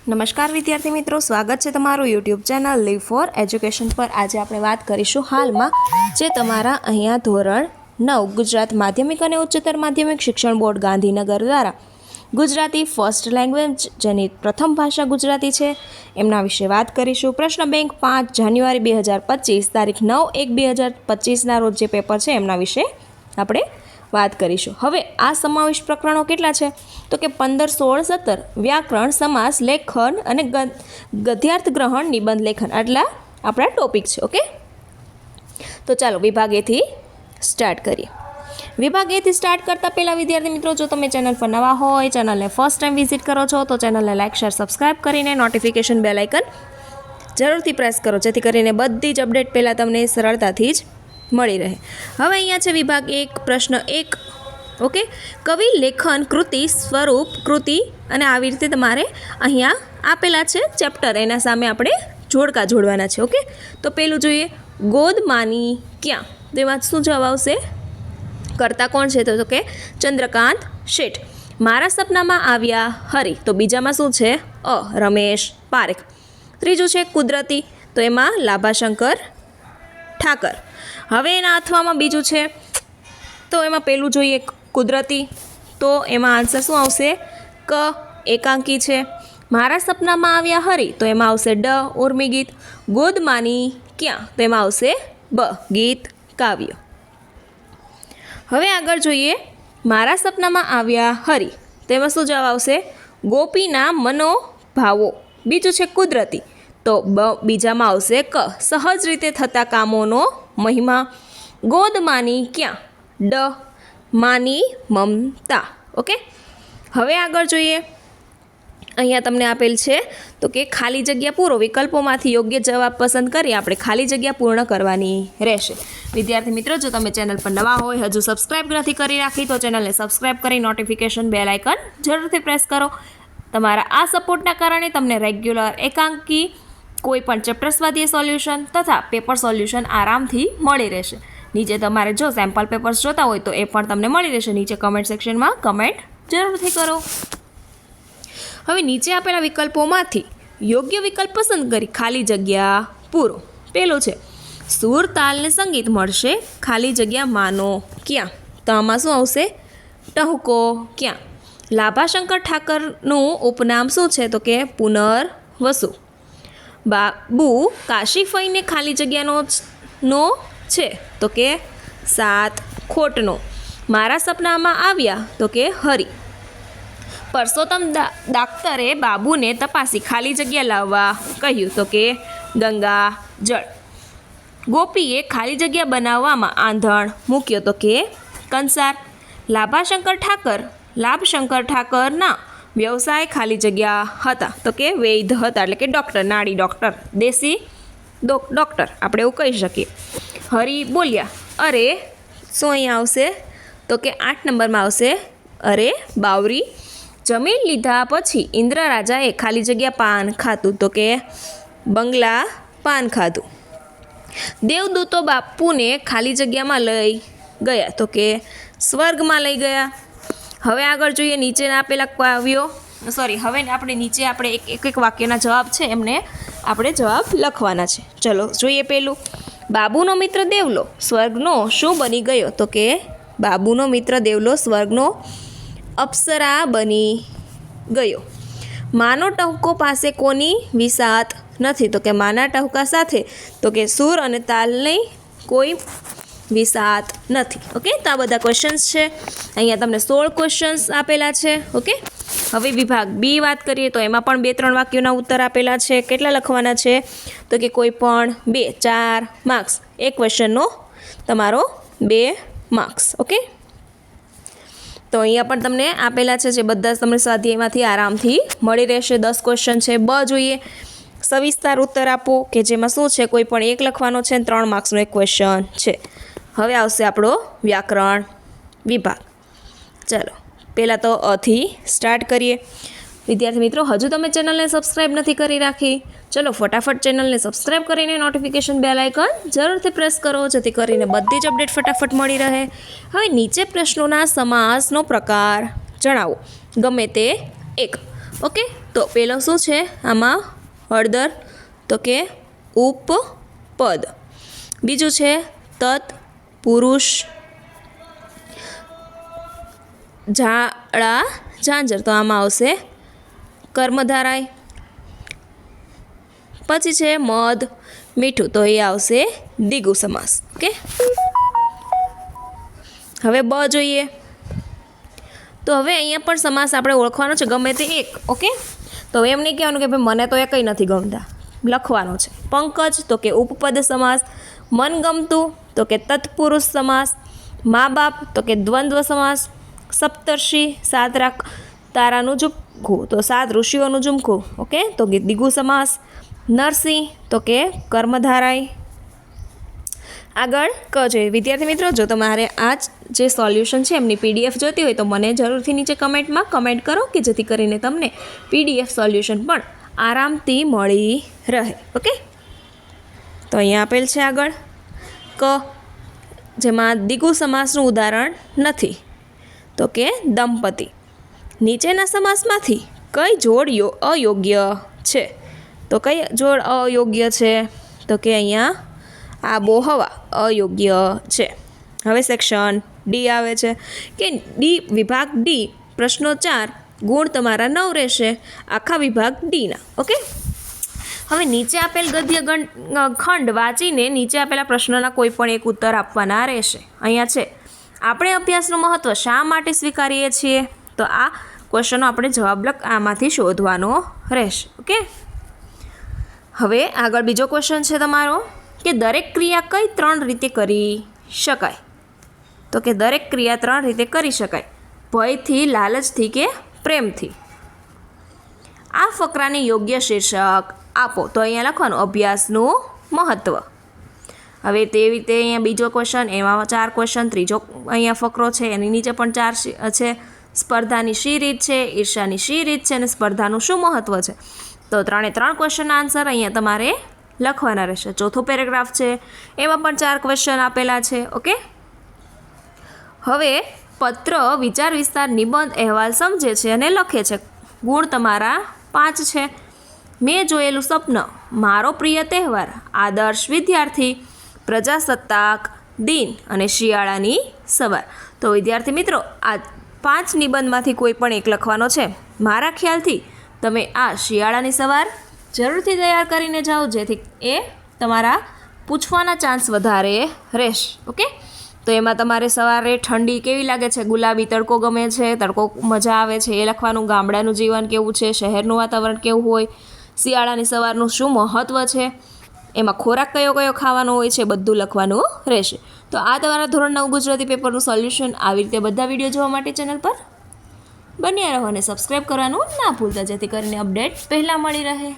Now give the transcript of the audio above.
નમસ્કાર વિદ્યાર્થી મિત્રો, સ્વાગત છે તમારું YouTube channel leave for education પર। આજે આપણે વાત કરીશું હાલમાં જે તમારા અહીંયા ધોરણ 9 ગુજરાત માધ્યમિક અને ઉચ્ચતર માધ્યમિક શિક્ષણ બોર્ડ ગાંધીનગર દ્વારા ગુજરાતી ફર્સ્ટ લેંગ્વેજ જેની પ્રથમ ભાષા ગુજરાતી છે એમના વિશે વાત કરીશું। પ્રશ્ન બેંક 5 જાન્યુઆરી 2025 તારીખ 9/1/2025ના રોજ જે પેપર છે એમના વિશે આપણે વાત કરીશું। હવે આ સમાવિષ્ટ પ્રકરણો કેટલા છે તો કે 15, 16, 17 વ્યાકરણ, સમાસ, લેખન અને ગદ્યાર્થ ગ્રહણ, નિબંધ લેખન આટલા આપણા ટોપિક છે। ઓકે, તો ચાલો વિભાગ એથી સ્ટાર્ટ કરીએ। વિભાગ એથી સ્ટાર્ટ કરતાં પહેલાં વિદ્યાર્થી મિત્રો, જો તમે ચેનલ પર નવા હોય, ચેનલને ફર્સ્ટ ટાઈમ વિઝિટ કરો છો તો ચેનલને લાઇક, શેર, સબસ્ક્રાઈબ કરીને નોટિફિકેશન બેલ આઇકન જરૂરથી પ્રેસ કરો જેથી કરીને બધી જ અપડેટ પહેલાં તમને સરળતાથી જ મળી રહે। હવે અહીંયા છે વિભાગ 1 પ્રશ્ન 1। ઓકે, કવિ, લેખન, કૃતિ, સ્વરૂપ, કૃતિ અને આવી રીતે તમારે અહીંયા આપેલા છે ચેપ્ટર, એના સામે આપણે જોડકા જોડવાના છે। ઓકે, તો પહેલું જોઈએ, ગોદ માની ક્યાં, તો એમાં શું જવાબ આવશે? કરતા કોણ છે તો કે ચંદ્રકાંત શેઠ। મારા સપનામાં આવ્યા હરી, તો બીજામાં શું છે? રમેશ પારેખ। ત્રીજું છે કુદરતી, તો એમાં લાભાશંકર ઠાકર। હવે એના અથવામાં બીજું છે, તો એમાં પહેલું જોઈએ કુદરતી, તો એમાં આન્સર શું આવશે? ક, એકાંકી છે। મારા સપનામાં આવ્યા હરી, તો એમાં આવશે ડ, ઉર્મી ગીત। ગોદમાની ક્યાં, તો એમાં આવશે બ, ગીત કાવ્ય। હવે આગળ જોઈએ, મારા સપનામાં આવ્યા હરી, તો એમાં શું જવાબ આવશે? ગોપીના મનોભાવો। બીજું છે કુદરતી, તો બીજામાં આવશે ક, સહજ રીતે થતા કામોનો મહિમા। ગોદમાની ક્યાં, ડ, માની મમતા। ઓકે, હવે આગળ જોઈએ, અહીંયા તમને આપેલ છે તો કે ખાલી જગ્યા પૂરો, વિકલ્પોમાંથી યોગ્ય જવાબ પસંદ કરી આપણે ખાલી જગ્યા પૂર્ણ કરવાની રહેશે। વિદ્યાર્થી મિત્રો, જો તમે ચેનલ પર નવા હોય, હજુ સબસ્ક્રાઈબ નથી કરી રાખી તો ચેનલને સબસ્ક્રાઈબ કરી નોટિફિકેશન બેલ આઇકન જરૂરથી પ્રેસ કરો। તમારા આ સપોર્ટના કારણે તમને રેગ્યુલર એકાંકી, કોઈ પણ ચેપ્ટર સ્વાધ્યાય સોલ્યુશન તથા પેપર સોલ્યુશન આરામથી મળી રહેશે। નીચે તમારે જો સેમ્પલ પેપર્સ જોતા હોય તો એ પણ તમને મળી રહેશે। નીચે કમેન્ટ સેક્શનમાં કમેન્ટ જરૂરથી કરો। હવે નીચે આપેલા વિકલ્પોમાંથી યોગ્ય વિકલ્પ પસંદ કરી ખાલી જગ્યા પૂરો। પેલો છે સૂર, તાલ ને સંગીત મળશે ખાલી જગ્યા માનો ક્યાં, તો આમાં શું આવશે? ટહુકો ક્યાં। લાભાશંકર ઠાકરનું ઉપનામ શું છે તો કે પુનર્વસુ। બાબુ કાશી ફઈને ખાલી જગ્યાનો છે તો કે સાત ખોટનો। મારા સપનામાં આવ્યા તો કે હરી। પરસોત્તમ દાક્તરે બાબુને તપાસી ખાલી જગ્યા લાવવા કહ્યું તો કે ગંગા જળ। ગોપીએ ખાલી જગ્યા બનાવવામાં આંધણ મૂક્યો તો કે કંસાર। લાભશંકર ઠાકરના વ્યવસાય ખાલી જગ્યા હતા તો કે વૈદ્ય હતા, એટલે કે ડૉક્ટર, નાડી ડૉક્ટર, દેશી ડૉક્ટર આપણે એવું કહી શકીએ। હરી બોલ્યા અરે, શું અહીંયા આવશે તો કે 8 નંબરમાં આવશે અરે બાવરી। જમીન લીધા પછી ઇન્દ્ર રાજાએ ખાલી જગ્યા પાન ખાધું તો કે બંગલા પાન ખાધું। દેવદૂતો બાપુને ખાલી જગ્યામાં લઈ ગયા તો કે સ્વર્ગમાં લઈ ગયા। હવે આગળ જોઈએ નીચેના આપેલા કાવ્યો, હવે આપણે નીચે એક વાક્યના જવાબ છે એમને આપણે જવાબ લખવાના છે। ચલો જોઈએ, પહેલું બાબુનો મિત્ર દેવલો સ્વર્ગનો શું બની ગયો તો કે બાબુનો મિત્ર દેવલો સ્વર્ગનો અપ્સરા બની ગયો। માનો ટહુકો પાસે કોની વિસાત નથી તો કે માના ટહુકા સાથે તો કે સૂર અને તાલની કોઈ વિસાત નથી। ઓકે, તો આ બધા ક્વેશ્ચન્સ છે, અહીંયા તમને 16 ક્વેશ્ચન્સ આપેલા છે। ઓકે, હવે વિભાગ બી વાત કરીએ તો એમાં પણ 2-3 વાક્યોના ઉત્તર આપેલા છે। કેટલા લખવાના છે તો કે કોઈ પણ 2, 4 માર્ક્સ, એક ક્વેશ્ચનનો તમારો 2 માર્ક્સ। ઓકે, તો અહીંયા પણ તમને આપેલા છે જે બધા તમને સ્વાધ્યાયમાંથી આરામથી મળી રહેશે। 10 ક્વેશ્ચન છે। બ જોઈએ, સવિસ્તાર ઉત્તર આપો, કે જેમાં શું છે કોઈ પણ એક લખવાનો છે, 3 માર્ક્સનો એક ક્વેશ્ચન છે। હવે આવશે આપણો વ્યાકરણ વિભાગ। ચાલો પહેલાં તો અથી સ્ટાર્ટ કરીએ। વિદ્યાર્થી મિત્રો, હજુ તમે ચેનલને સબસ્ક્રાઈબ નથી કરી રાખી, ચલો ફટાફટ ચેનલને સબસ્ક્રાઈબ કરીને નોટિફિકેશન બેલ આઇકન જરૂરથી પ્રેસ કરો જેથી કરીને બધી જ અપડેટ ફટાફટ મળી રહે। હવે નીચે પ્રશ્નોના સમાસનો પ્રકાર જણાવો, ગમે તે એક। ઓકે, તો પેલો શું છે આમાં હળદર, તો કે ઉપપદ. બીજું છે તત, પુરુષ, ઝાડા, ઝાંઝર, તો આમાં આવશે કર્મધારાય. પછી છે મધ, મીઠું, તો એ આવશે દ્વિગુ સમાસ. ઓકે, હવે બ જોઈએ. તો હવે અહીંયા પણ સમાસ આપણે ઓળખવાનો છે, ગમે તે એક. ઓકે, તો એમ નહીં કહેવાનું કે ભાઈ મને તો એ કંઈ નથી ગમતા, લખવાનું છે. પંકજ, તો કે ઉપપદ સમાસ. મનગમતું, તો કે તત્પુરુષ સમાસ. મા બાપ, તો કે દ્વંદ્વ સમાસ. સપ્તર્ષિ, 7 તારાનું ઝુમખું, તો 7 ઋષિઓનું ઝુમખું. ઓકે, તો કે દ્વિગુ સમાસ. નરસિંહ, તો કે કર્મધારાય. આગળ ક જોઈએ. વિદ્યાર્થી મિત્રો, જો તમારે આ જે સોલ્યુશન છે એમની PDF જોઈતી હોય તો મને જરૂરથી નીચે કમેન્ટમાં કમેન્ટ કરો, કે જેથી કરીને તમને PDF સોલ્યુશન પણ આરામથી મળી રહે. ઓકે, તો અહીંયા આપેલ છે આગળ ક, જેમાં દ્વિગુ સમાસનું ઉદાહરણ નથી, તો કે દંપતિ. નીચેના સમાસમાંથી કઈ જોડ અયોગ્ય છે? તો કઈ જોડ અયોગ્ય છે? તો કે અહીંયા આબોહવા અયોગ્ય છે. હવે સેક્શન ડી આવે છે કે ડી વિભાગ ડી પ્રશ્નો 4 ગુણ તમારા 9 રહેશે આખા વિભાગ ડીના. ઓકે, હવે નીચે આપેલ ગદ્ય ખંડ વાંચીને નીચે આપેલા પ્રશ્નોના કોઈ પણ એક ઉત્તર આપવાના રહેશે. અહીંયા છે આપણે અભ્યાસનું મહત્ત્વ શા માટે સ્વીકારીએ છીએ? તો આ ક્વેશ્ચનનો આપણે જવાબ આમાંથી શોધવાનો રહેશે. ઓકે, હવે આગળ બીજો ક્વેશ્ચન છે તમારો કે દરેક ક્રિયા કઈ 3 રીતે કરી શકાય? તો કે દરેક ક્રિયા 3 રીતે કરી શકાય: ભયથી, લાલચથી કે પ્રેમથી. આ ફકરાને યોગ્ય શીર્ષક આપો. તો અહીંયા લખવાનું અભ્યાસનું મહત્ત્વ. હવે તે રીતે અહીંયા બીજો ક્વેશ્ચન, એમાં 4 ક્વેશ્ચન. ત્રીજો અહીંયા ફકરો છે, એની નીચે પણ 4 છે. સ્પર્ધાની શી રીત છે, ઈર્ષાની શી રીત છે, અને સ્પર્ધાનું શું મહત્ત્વ છે? તો 3 ક્વેશ્ચનના આન્સર અહીંયા તમારે લખવાના રહેશે. ચોથો પેરેગ્રાફ છે, એમાં પણ 4 ક્વેશ્ચન આપેલા છે. ઓકે, હવે પત્ર, વિચાર, વિસ્તાર, નિબંધ, અહેવાલ સમજે છે અને લખે છે. ગુણ તમારા 5 છે. મેં જોયેલું સ્વપ્ન, મારો પ્રિય તહેવાર, આદર્શ વિદ્યાર્થી, પ્રજાસત્તાક દિન અને શિયાળાની સવાર. તો વિદ્યાર્થી મિત્રો, આ 5 નિબંધમાંથી કોઈ પણ એક લખવાનો છે. મારા ખ્યાલથી તમે આ શિયાળાની સવાર જરૂરથી તૈયાર કરીને જાઓ, જેથી એ તમારા પૂછવાના ચાન્સ વધારે રહેશે. ઓકે, તો એમાં તમારે સવારે ઠંડી કેવી લાગે છે, ગુલાબી તડકો ગમે છે, તડકો મજા આવે છે એ લખવાનું. ગામડાનું જીવન કેવું છે, શહેરનું વાતાવરણ કેવું હોય, શિયાળાની સવારનું શું મહત્ત્વ છે, એમાં ખોરાક કયો કયો ખાવાનો હોય છે, બધું લખવાનું રહેશે. તો આ તમારા ધોરણ 9 ગુજરાતી પેપરનું સોલ્યુશન. આવી રીતે બધા વિડીયો જોવા માટે ચેનલ પર બન્યા રહો અને સબસ્ક્રાઈબ કરવાનું ના ભૂલતા, જેથી કરીને અપડેટ પહેલાં મળી રહે.